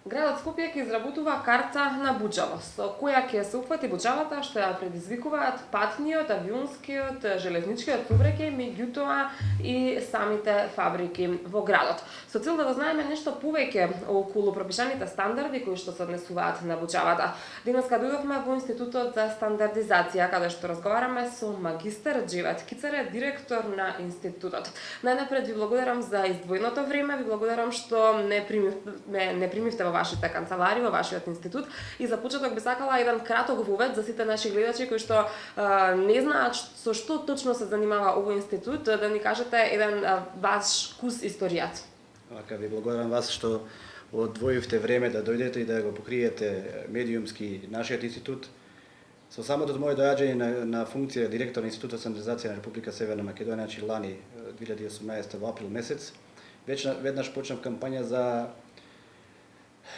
Градот Скопје ќе изработува карта на буџава, со која ќе се упфати буџавата што ја предизвикуваат патниот, авионскиот, железничкиот сообраќај, меѓутоа и самите фабрики во градот. Со цел да дознаеме нешто повеќе околу пропишаните стандарди кои што се однесуваат на буџавата. Денеска дојдовме во Институтот за стандардизација, каде што разговараме со магистер Џевет Кицаре, директор на институтот. Најнапред ви благодарам за издвоеното време, ви благодарам што не примивте во вашите канцелари, во вашиот институт, и за почеток би сакала еден краток вовед за сите наши гледачи кои што не знаат со што точно се занимава овој институт, да ни кажете еден ваш кус историјат. Вака, ви благодарам вас што одвоивте време да дојдете и да го покриете медиумски нашиот институт. Со самото моје доаѓање на функција директор на Институтот за стандардизација на Република Северна Македонија, значи лани 2018 во април месец, веднаш почнав кампања за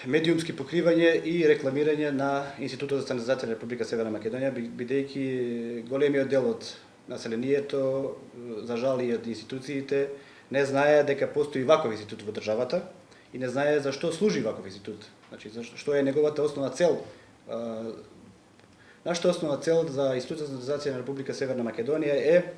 медиумски покривање и рекламирање на Институтот за стандардизација на Република Северна Македонија, бидејќи големиот дел од населението, за жал и од институциите, не знае дека постои ваков институт во државата и не знае за што служи ваков институт. Значи, што е неговата основна цел. Нашата основна цел за Институтот за стандардизација на Република Северна Македонија е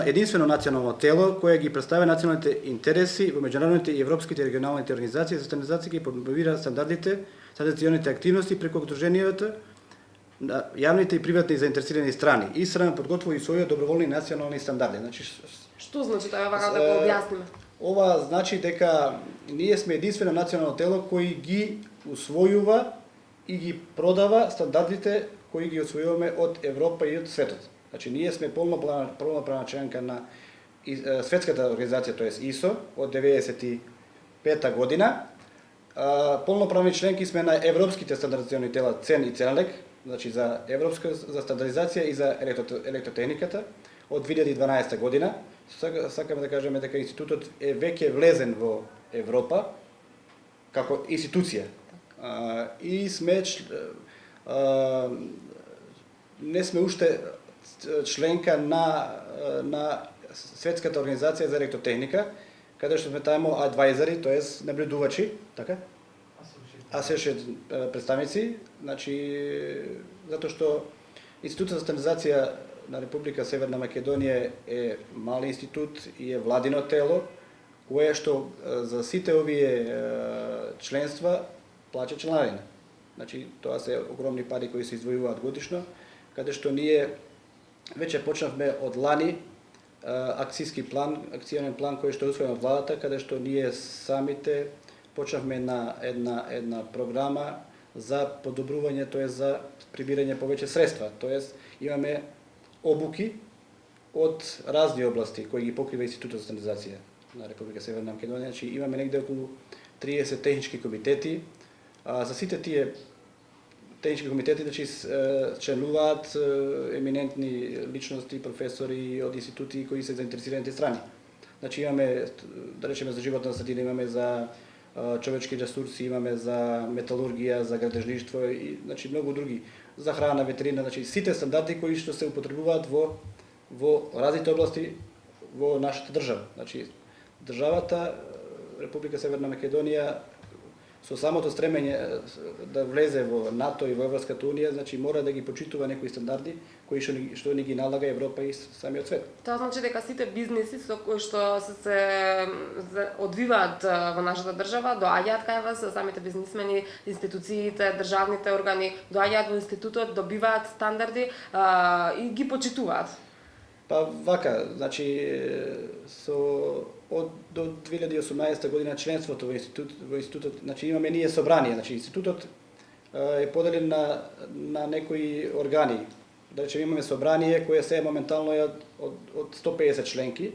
единствено национално тело кое ги представя националните интереси во меѓународните и европските и регионалните организации за стандардизација и промовира стандардизационите активности преку удруженијата на јавните и приватни заинтересирани страни и страна подготвува и своји доброволни национални стандарди. Значи, што значи тоа вака да го објасниме? Ова значи дека ние сме единствено национално тело кој ги усвојува и ги продава стандардите кои ги усвојуваме од Европа и од светот. Значи, ние сме полноправна членка на Светската организација, тоа е ИСО, од 1995 година. Полноправни членки сме на европските стандардизациони тела ЦЕН и ЦЕНЕЛЕК, значи за европска за стандардизација и за електротехниката од 2012 година. Сакаме да кажеме дека институтот е веќе влезен во Европа како институција. И сме не сме уште членка на Светската организација за електротехника, каде што сме таму адвајзери, тоест наблюдувачи, така? Асошијет представници, значи затоа што Институтот за стандардизација на Република Северна Македонија е мал институт и е владино тело, кое што за сите овие членства плаќа членарина. Значи, тоа се огромни пари кои се издвојуваат годишно, каде што ние веќе почнавме од лани акционен план кој што е усвоен од владата, каде што ние самите почнавме на една програма за подобрување, тоест за прибирање повеќе средства. Тоест имаме обуки од разни области кои ги покрива Институтот за стандардизација на Република Северна Македонија. Значи имаме негде околу 30 технички комитети. За сите тие технички комитети членуваат еминентни личности, професори од институти кои се заинтересираните страни. Значи имаме, да речеме, за животна средина, имаме за човечки ресурси, имаме за металургија, за градежништво и значи многу други, за храна, ветерина, значи сите стандарди кои што се употребуваат во различните области во нашата држава. Значи државата Република Северна Македонија со самото стремење да влезе во НАТО и во Европската унија, значи мора да ги почитува некои стандарди кои што ни ги налага Европа и самиот свет. Тоа значи дека сите бизниси со кои што се одвиваат во нашата држава доаѓаат кај вас, самите бизнисмени, институциите, државните органи доаѓаат во институтот, добиваат стандарди и ги почитуваат. Па вака, значи до 2018 година членството во институтот, значи имаме ние собрание, значи институтот е поделен на некои органи. Да речеме имаме собрание кое се моментално е од 150 членки.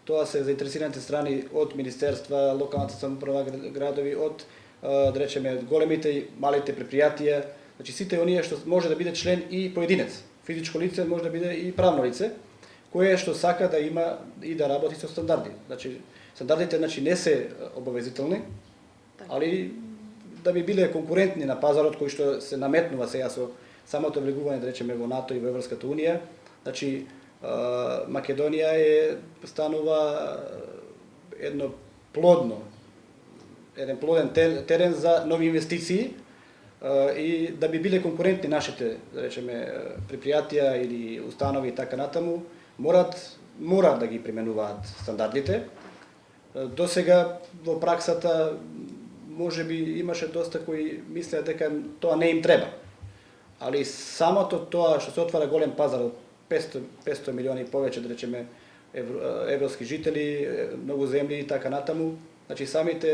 Тоа се заинтересираните страни од министерства, локалната самоуправа, градови, од да речеме големите и малите предпријатија, значи сите оние што може да биде член и поединец. Физичко лице може да биде и правно лице, кое што сака да има и да работи со стандарди. Значи стандардите не се обавезителни, али да би биле конкурентни на пазарот кој што се наметнува сега со самото влегување, да речеме, во НАТО и во Европската унија. Значи Македонија станува едно плодно еден плоден терен за нови инвестиции и да би биле конкурентни нашите, да речеме, предпријатија или установи и така натаму, мора да ги применуваат стандардите. До сега во праксата можеби имаше доста кои мислеа дека тоа не им треба. Али самото тоа што се отвара голем пазар од 500 милиони и повеќе, да речеме, европски жители, многу земји и така натаму, значи самите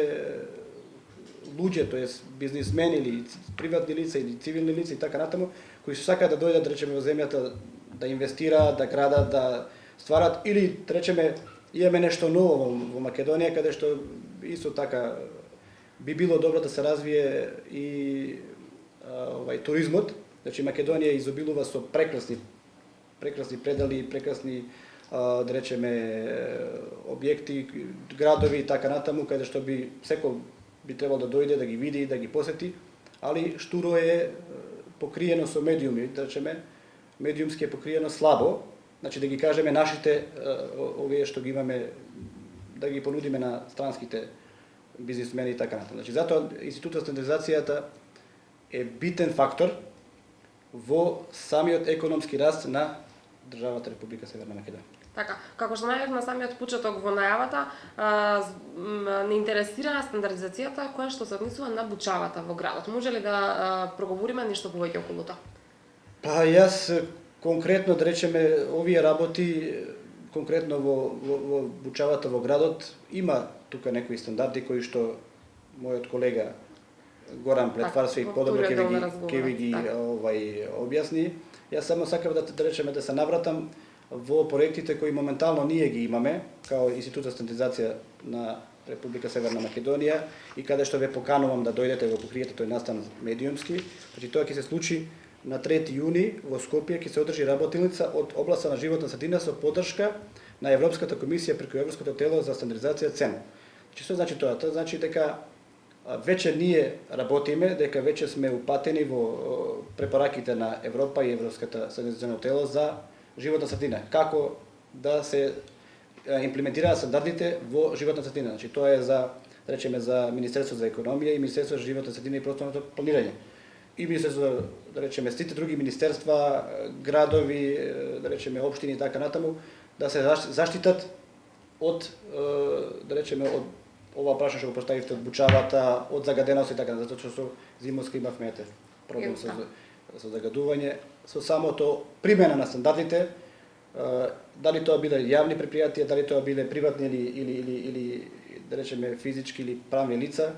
луѓе, тоест бизнисмени или приватни лица или цивилни лица и така натаму, кои што сакаат да дојдат, да речеме, во земјата да инвестираат, да градат, да стварат или, да речеме, имаме нешто ново во Македонија, каде што исто така би било добро да се развие и туризмот. Значи Македонија изобилува со прекрасни предели, прекрасни да речеме објекти, градови и така натаму, каде што би секој би требало да дојде, да ги види, да ги посети, али штуро е покриено со медиуми, да речеме, медиумски е покриено слабо, значи да ги кажеме нашите овие што ги имаме, да ги понудиме на странските бизнисмени и така натаму. Значи затоа Институтот за стандардизацијата е битен фактор во самиот економски раст на државата Република Северна Македонија. Така, како што најавив на самиот почеток во најавата, не интересира стандардизацијата која што се однесува на бучавата во градот. Може ли да проговориме нешто повеќе околу тоа? Па јас конкретно, да речеме, овие работи конкретно во бучавата во градот има тука некои стандарди кои што мојот колега Горан Плетварски подобро ќе ви ги објасни. Јас само сакав да речеме да се навратам во проектите кои моментално ние ги имаме, као Институт за стандардизација на Република Северна Македонија и каде што ве поканувам да дојдете во покриете тој настан медиумски. Значи тоа ќе се случи на 3 јуни во Скопје, ќе се одржи работилница од областа на животна средина со поддршка на Европската комисија преку Европското тело за стандардизација ЦЕН. Значи што значи тоа? Тоа значи дека веќе ние работиме, дека веќе сме упатени во препораките на Европа и Европската стандардизационо тело за животна средина. Како да се имплементираат стандардите во животна средина. Значи тоа е за, да речеме, за Министерството за економија и Министерството за животна средина и просторното планирање. И Министерството, да речеме, сите други министерства, градови, да речеме, општини и така натаму, да се заштитат од, да речеме, од ова прашање што го поставивте, од бучавата, од загаденост и така, затоа што со зимовска имавме проблем со загадување, со самото примена на стандардите, дали тоа биле јавни предпријатија, дали тоа биле приватни или да речеме физички или правни лица,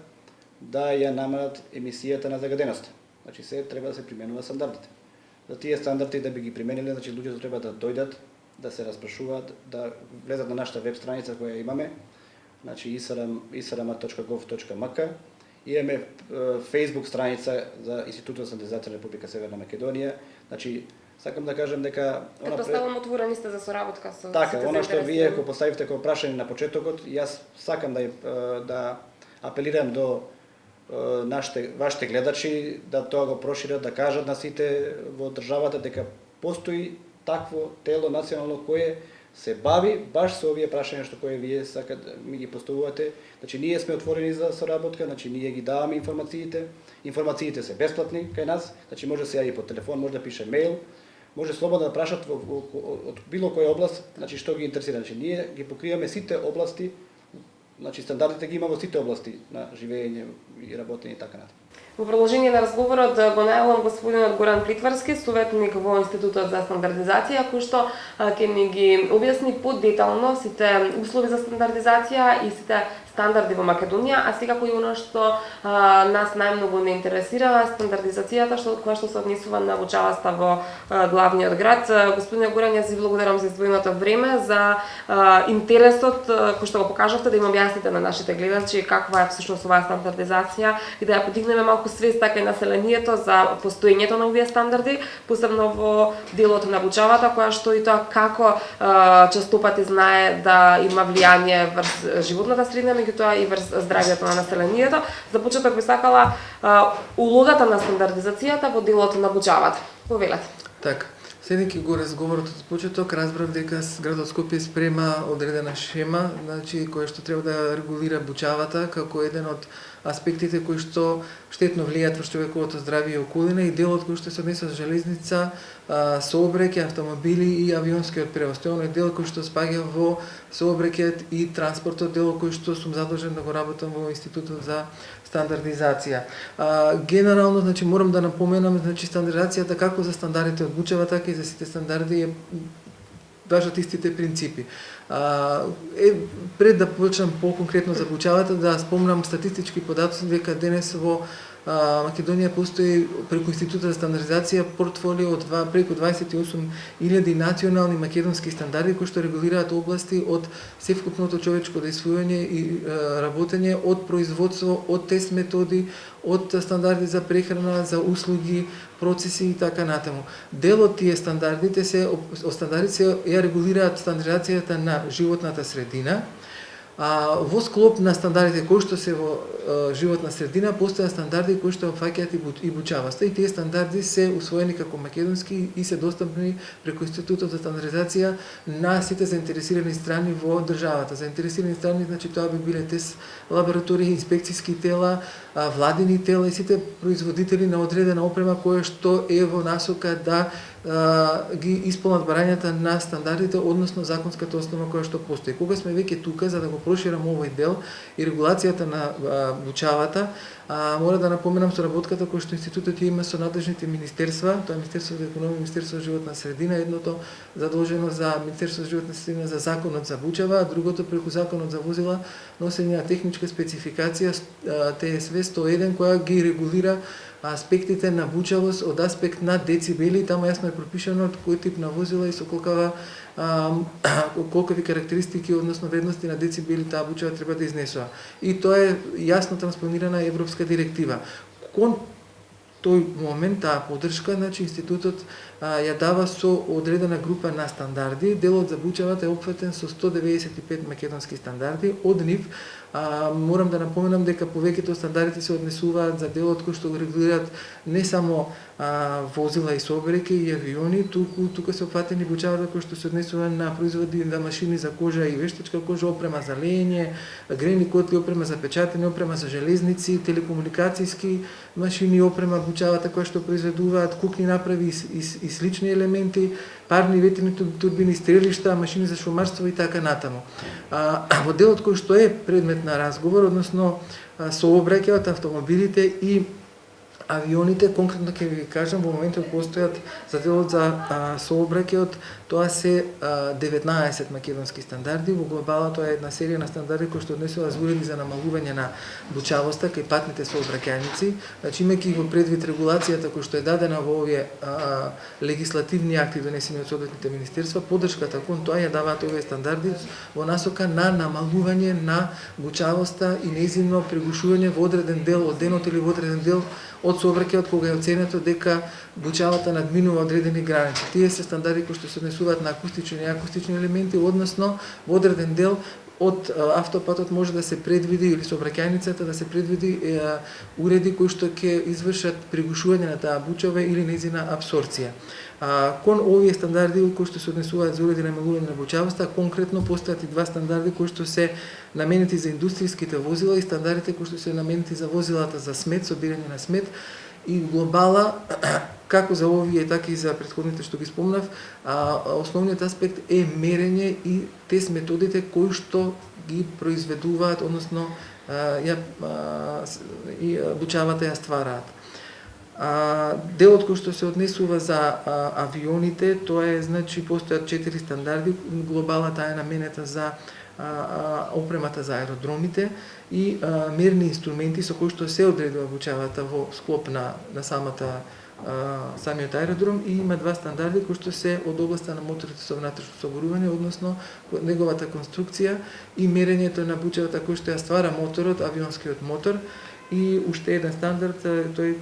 да ја намалат емисијата на загаденост. Значи се треба да се применува стандардите. За тие стандарди да би ги примениле, значи луѓето треба да дојдат, да се распрашуваат, да влезат на нашата веб страница која имаме, значи israma.gov.mk. Имаме Facebook страница за Институтот за стандардизација на Република Северна Македонија. Значи сакам да кажам дека Предпоставувам отворени сте за соработка со така, она што вие го поставивте како прашање на почетокот, јас сакам да апелирам до вашите гледачи да тоа го прошират, да кажат на сите во државата дека постои такво тело национално кое се бави баш со овие прашања што кои вие сакат ми ги поставувате. Значи ние сме отворени за соработка, значи ние ги даваме информациите. Информациите се бесплатни кај нас, значи може се јави по телефон, може да пише мејл, може слободно да прашат од било која област, значи што ги интересира. Значи ние ги покриваме сите области. Значи стандардите ги има во сите области на живење и работење и така натаму. Во продолжение на разговорот го најавам господинот Горан Плитварски, советник во Институтот за стандардизација, кој што ќе ни ги објасни подетално сите услови за стандардизација и сите стандарди во Македонија, а секако и оно што нас најмногу не интересира, стандардизацијата која што се однесува на бучаваста во главниот град. Господин Горан, јас ви благодарам за издвоеното време, за интересот кој што го покажавте да им објасните на нашите гледачи каква е всушност оваа стандардизација и да ја подигнеме малку свеста кај населението за постоењето на овие стандарди, посебно во делот на бучавата, која што и тоа како често пати знае да има влијание врз животната средина, меѓутоа и врз здравјето на населението. За почеток би сакала улогата на стандардизацијата во делот на бучавата. Повелете. Така. Следејќи го разговорот од почеток, разбрав дека градот Скопје спрема одредена шема, значи која што треба да регулира бучавата како еден од аспектите кои што штетно влијаат врз човековото здравје и околина и делот кој што се однесува за железница, сообраќај, автомобили и авионскиот превоз. Тоа е дел кој што спаѓа во сообраќајот и транспортот, дел кој што сум задолжен да го работам во Институтот за стандардизација. Генерално, значи, морам да напоменам, значи, стандардизацијата како за стандардите од бучава, така и за сите стандарди важат истите принципи. Пред да почнам по-конкретно за бучавата, да спомнам статистички податоци дека денес во Македонија постои преку Институтот за стандардизација портфолио од преку 28.000 национални македонски стандарди кои што регулираат области од севкупното човечко действување и работење, од производство, од тест методи, од стандарди за прехрана, за услуги, процеси и така натаму. Дел од тие стандардите се ја регулираат стандардизацијата на животната средина. Во склоп на стандардите кои што се во животна средина постојат стандарди кои што опфаќаат и бучавоста и тие стандарди се усвоени како македонски и се достапни преку Институтот за стандардизација на сите заинтересирани страни во државата. Заинтересирани страни, значи тоа би биле тест лаборатории, инспекцијски тела, владини тела и сите производители на одредена опрема која што е во насока да ги исполнат барањата на стандардите, односно законската основа која што постои. Кога сме веќе тука за да го проширам овој дел и регулацијата на бучавата, мора да напоменам соработката која што институтот има со надлежните министерства, тоа е Министерството за економија, Министерството за животна средина, едното задолжено за Министерството за животна средина за законот за бучава, а другото преку законот за возила, носење на техничка спецификација ТСВ 101 која ги регулира аспектите на бучавост од аспект на децибели, таму јасно е пропишано кој тип на возила и со колкави карактеристики, односно вредности на децибели таа бучава треба да изнесува. И тоа е јасно транспонирана европска директива. Кон тој момент, таа поддршка, значи институтот ја дава со одредена група на стандарди. Делот за бучавата е опфатен со 195 македонски стандарди. Од нив морам да напоменам дека повеќето стандардите се однесуваат за делот кој што го регулираат не само возила и сообраќај и авиони, тука се опфатени бучавата кои што се однесува на производи на машини за кожа и вештачка кожа, опрема за леење, грени котли, опрема за печатење, опрема за железници, телекомуникацијски машини, опрема бучавата која што произведуваат кукни направи и слични елементи, парни ветрени турбини, стрелишта, машини за шумарство и така натаму. Во делот кој што е предмет на разговор, односно сообраќајот, автомобилите и авионите, конкретно ќе ви кажам, во моментот постојат за делот за сообраќајот, тоа се 19 македонски стандарди. Во глобала тоа е една серија на стандарди кои што однесува за уреди за намалување на бучавоста кај патните сообраќајници. Значи, имајќи го предвид регулацијата која што е дадена во овие легислативни акти донесени од соодветните министерства, поддршката кон тоа ја даваат овие стандарди во насока на намалување на бучавоста и нејзино прегушување во одреден дел од денот или во одреден дел од сообраќајот кога е оценето дека бучавата надминува одредени граници. Тие се стандарди кои што се однесуваат на акустични и неакустични елементи, односно во одреден дел од автопатот може да се предвиди или сообраќајницата да се предвиди уреди кои што ќе извршат прегушување на таа бучава или нејзина апсорција. Кон овие стандарди кои што се однесуваат за уреди на намалување на бучавоста, конкретно постојат и два стандарди кои што се наменети за индустријските возила и стандардите кои што се наменети за возилата за смет, собирање на смет. И глобала, како за овие, така и за претходните што ги спомнав, основниот аспект е мерење и тест методите кои што ги произведуваат, односно бучавата ја ствараат. Делот кој што се однесува за авионите, тоа е, значи, постојат 4 стандарди. Глобала таа е наменета за опремата за аеродромите и мерни инструменти со кои што се одредува бучавата во склоп на самиот аеродром и има два стандарди кои што се од областа на моторите со внатрешно согорување, односно неговата конструкција и мерењето на бучавата кој што ја ствара моторот, авионскиот мотор. И уште еден стандард, тој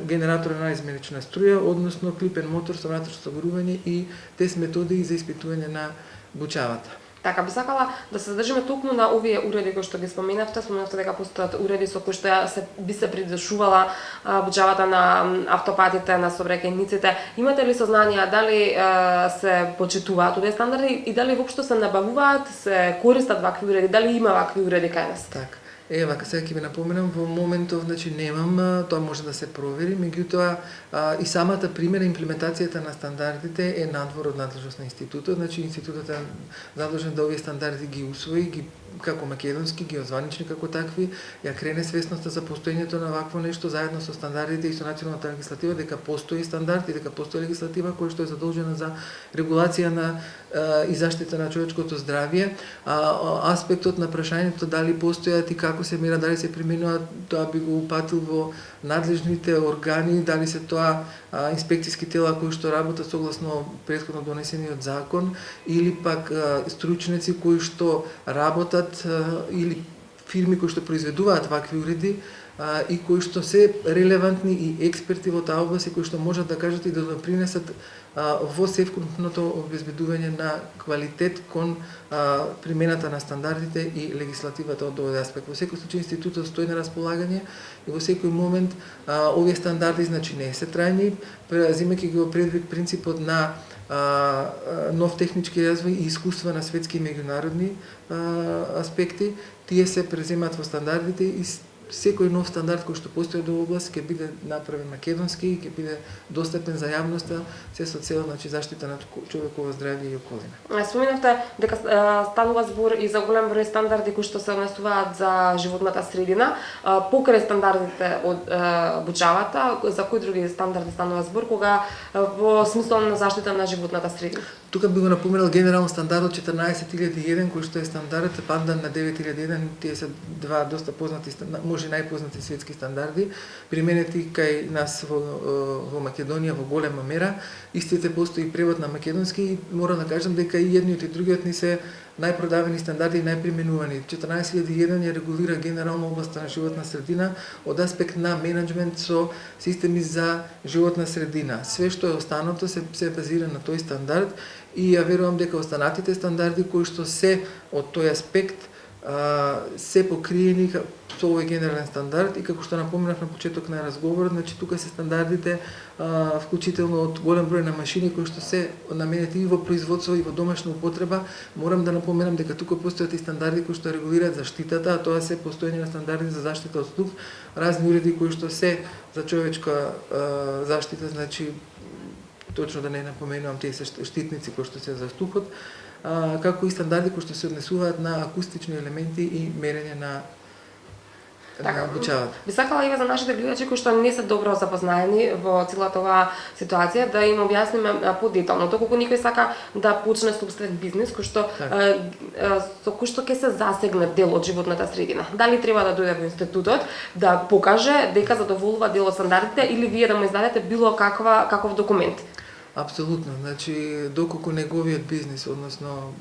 генератор на изменична струја, односно клипен мотор со внатрешно согорување и тест методи за испитување на бучавата. Така, би сакала да се задржиме токму на овие уреди кои што ги споменавте дека постојат уреди со кои што би се придушувала буџавата на автопатите, на сообраќајниците. Имате ли сознание дали се почитуваат овие стандарди и дали воопшто се набавуваат, се користат вакви уреди, дали има вакви уреди кај нас? Така. Ева, сега ќе ви напоменам, во моментов, значи немам, тоа може да се провери, меѓутоа и самата примера, имплементацијата на стандардите е надвор од надлежност на институтот, значи институтот е задолжен да овие стандарди ги усвои, ги како македонски, ги озванични како такви, ја крене свесноста за постоењето на вакво нешто заедно со стандардите и со националната легислатива, дека постои стандард и дека постои легислатива која што е задолжена за регулација на и заштита на човечкото здравје. Аспектот на прашањето дали постојат и како се мера, дали се применуваат, тоа би го упатил во надлежните органи, дали се тоа инспекцијски тела кои што работат согласно претходно донесениот закон или пак стручници кои што работат или фирми кои што произведуваат вакви уреди и кои што се релевантни и експерти во таа област и кои што можат да кажат и да допринесат во севкупното обезбедување на квалитет кон примената на стандардите и легислативата од овој аспект. Во секој случај институтот стои на располагање и во секој момент овие стандарди значи не се трајни, земејќи го предвид принципот на нов технички развој и искуства на светски и меѓународни аспекти, тие се преземат во стандардите и секој нов стандард кој што постои до област ќе биде направен македонски и ќе биде достапен за јавноста, се со цел значи заштита на човеково здравје и околина. Споменавте дека станува збор и за голем број стандарди кои што се однесуваат за животната средина, покрај стандардите од буџавата, за кои други стандарди станува збор кога во смисло на заштита на животната средина? Тука би го напоменал генерално стандардот 14001 кој што е стандардот пандан на 9001, тие се два доста познати, може најпознати светски стандарди, применети кај нас во Македонија во голема мера. Истите постои превод на македонски и морам да кажам дека и едниот и другиот ни се најпродавани стандарди и најприменувани. 14001 ја регулира генерално областа на животна средина од аспект на менеджмент со системи за животна средина. Све што е останато се базира на тој стандард и ја верувам дека останатите стандарди кои што се од тој аспект се покриени со овој генерален стандард и како што напоменав на почеток на разговорот, значи тука се стандардите вклучително од голем број на машини кои што се наменети и во производство и во домашна употреба. Морам да напоменам дека тука постојат и стандарди кои што регулираат заштитата, а тоа се постоење на стандарди за заштита од слух, разни уреди кои што се за човечка заштита, значи точно да не напоменувам тие се штитници кои што се за слухот, како и стандарди кои што се однесуваат на акустични елементи и мерење на обучават. Би сакала и за нашите гледачи кои што не се добро запознаени во целата оваа ситуација да им објасниме подетално, доколку некој сака да почне сопствен бизнис кој што со кој што ќе се засегне дел од животната средина. Дали треба да дојде во институтот да покаже дека задоволува дел од стандардите или вие да му издадете било каков документ? Апсолутно, значи доколку неговиот бизнис, односно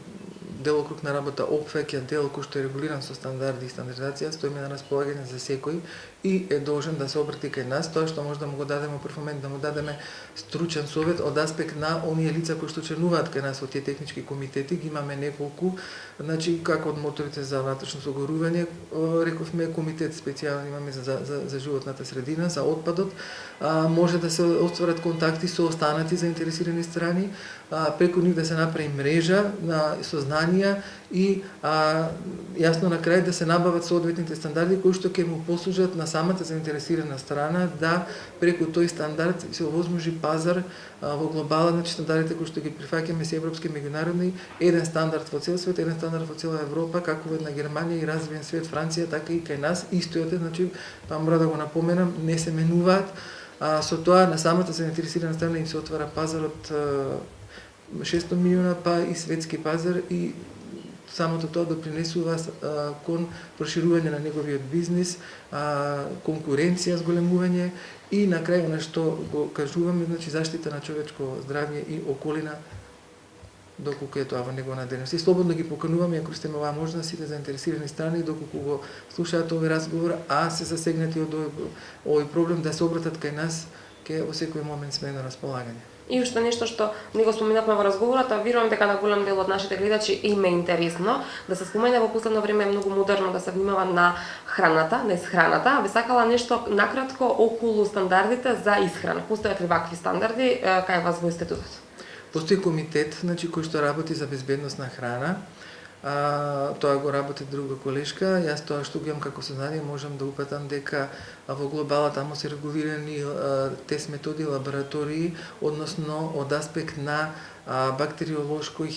делокруг на работа опфаќа дел кој што е регулиран со стандарди и стандардизација, стоиме на располагање за секој и е должен да се обрати кај нас. Тоа што може да му го дадеме прв момент, да му дадеме стручен совет од аспект на оние лица кои што членуваат кај нас во тие технички комитети, ги имаме неколку, значи како од моторите за внатрешно согорување, рековме комитет специјален имаме за животната средина, за отпадот, може да се остварат контакти со останати заинтересирани страни, преку нив да се направи мрежа на сознанија и јасно на крај да се набават соодветните стандарди кои што ќе му послужат на самата заинтересирана страна да преку тој стандард се овозможи пазар во глобала, значи стандардите кои што ги прифаќаме се европски меѓународни, еден стандард во цел свет, еден стандард во цела Европа, како во на Германија и развиен свет Франција, така и кај нас истојот е, значи тоа мора да го напоменам, не се менуваат, со тоа на самата заинтересирана страна им се отвара пазар од 600 милиона па и светски пазар и самото тоа допринесува кон проширување на неговиот бизнис, конкуренција, зголемување и на крај на што го кажуваме, значи заштита на човечко здравје и околина доколку е тоа во негова дейност. И слободно ги покануваме, ако сте оваа можност, сите заинтересирани страни, доколку го слушаат овој разговор, а се засегнати од овој проблем, да се обратат кај нас, ке во секој момент сме на располагање. И уште нешто што не го споменавме во разговорот, а верувам дека на голем дел од нашите гледачи им е интересно да се спомене во последно време е многу модерно да се внимава на храната, на исхраната, би сакала нешто накратко околу стандардите за исхрана. Постојат ли вакви стандарди кај вас во институтот? Постои комитет, значи, кој што работи за безбедност на храна. Тоа го работи друга колешка. Јас тоа што го имам како сознание можам да упатам дека во глобала таму се регулирани тест методи, лаборатории, односно од аспект на бактериолошко и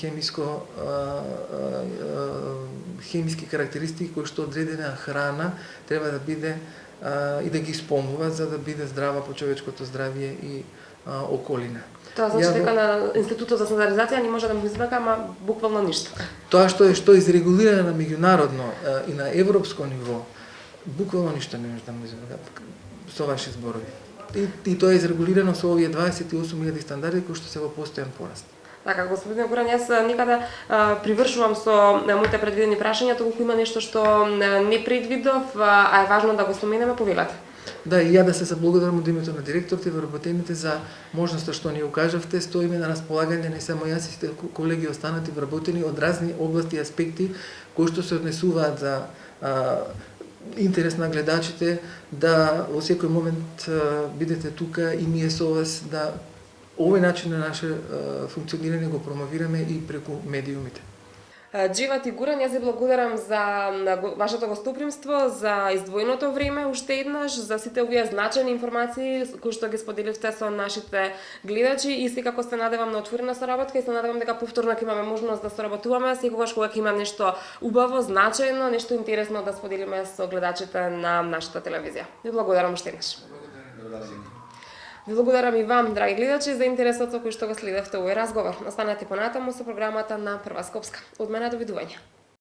хемиски карактеристики кои што одредена храна треба да биде и да ги исполнува за да биде здрава по човечкото здравје и околина. Тоа значи дека на Институтот за стандардизација не може да му избега, ама буквално ништо. Тоа што е изрегулирано на меѓународно и на европско ниво, буквално ништо не може да му избега со ваши зборови. И тоа е изрегулирано со овие 28.000 стандарди кои што се во постојан пораст. Така, господин Гуран, јас никада привршувам со моите предвидени прашања, толку има нешто што не предвидов, а е важно да го споменеме, повелете. Да, и ја да се заблагодарам од името на директорите и вработените за можноста што ни укажавте. Стоиме на располагање не само јас и колеги останати вработени од разни области и аспекти кои што се однесуваат за интерес на гледачите, да во секој момент бидете тука и ние со вас да овој начин на наше функционирање го промовираме и преку медиумите. Дживат и Гуран, јас ви благодарам за вашето гостопримство, за издвоеното време уште еднаш, за сите овие значајни информации кои што ги споделивте со нашите гледачи и секако се надевам на отворена соработка и се надевам дека повторно ќе имаме можност да соработуваме секогаш кога ќе има нешто убаво, значајно, нешто интересно да споделиме со гледачите на нашата телевизија. Ви благодарам уште еднаш. Ви благодарам и вам, драги гледачи, за интересот со кој што го следевте овој разговор. Останете понатаму со програмата на Прва Скопска. Од мене довидување.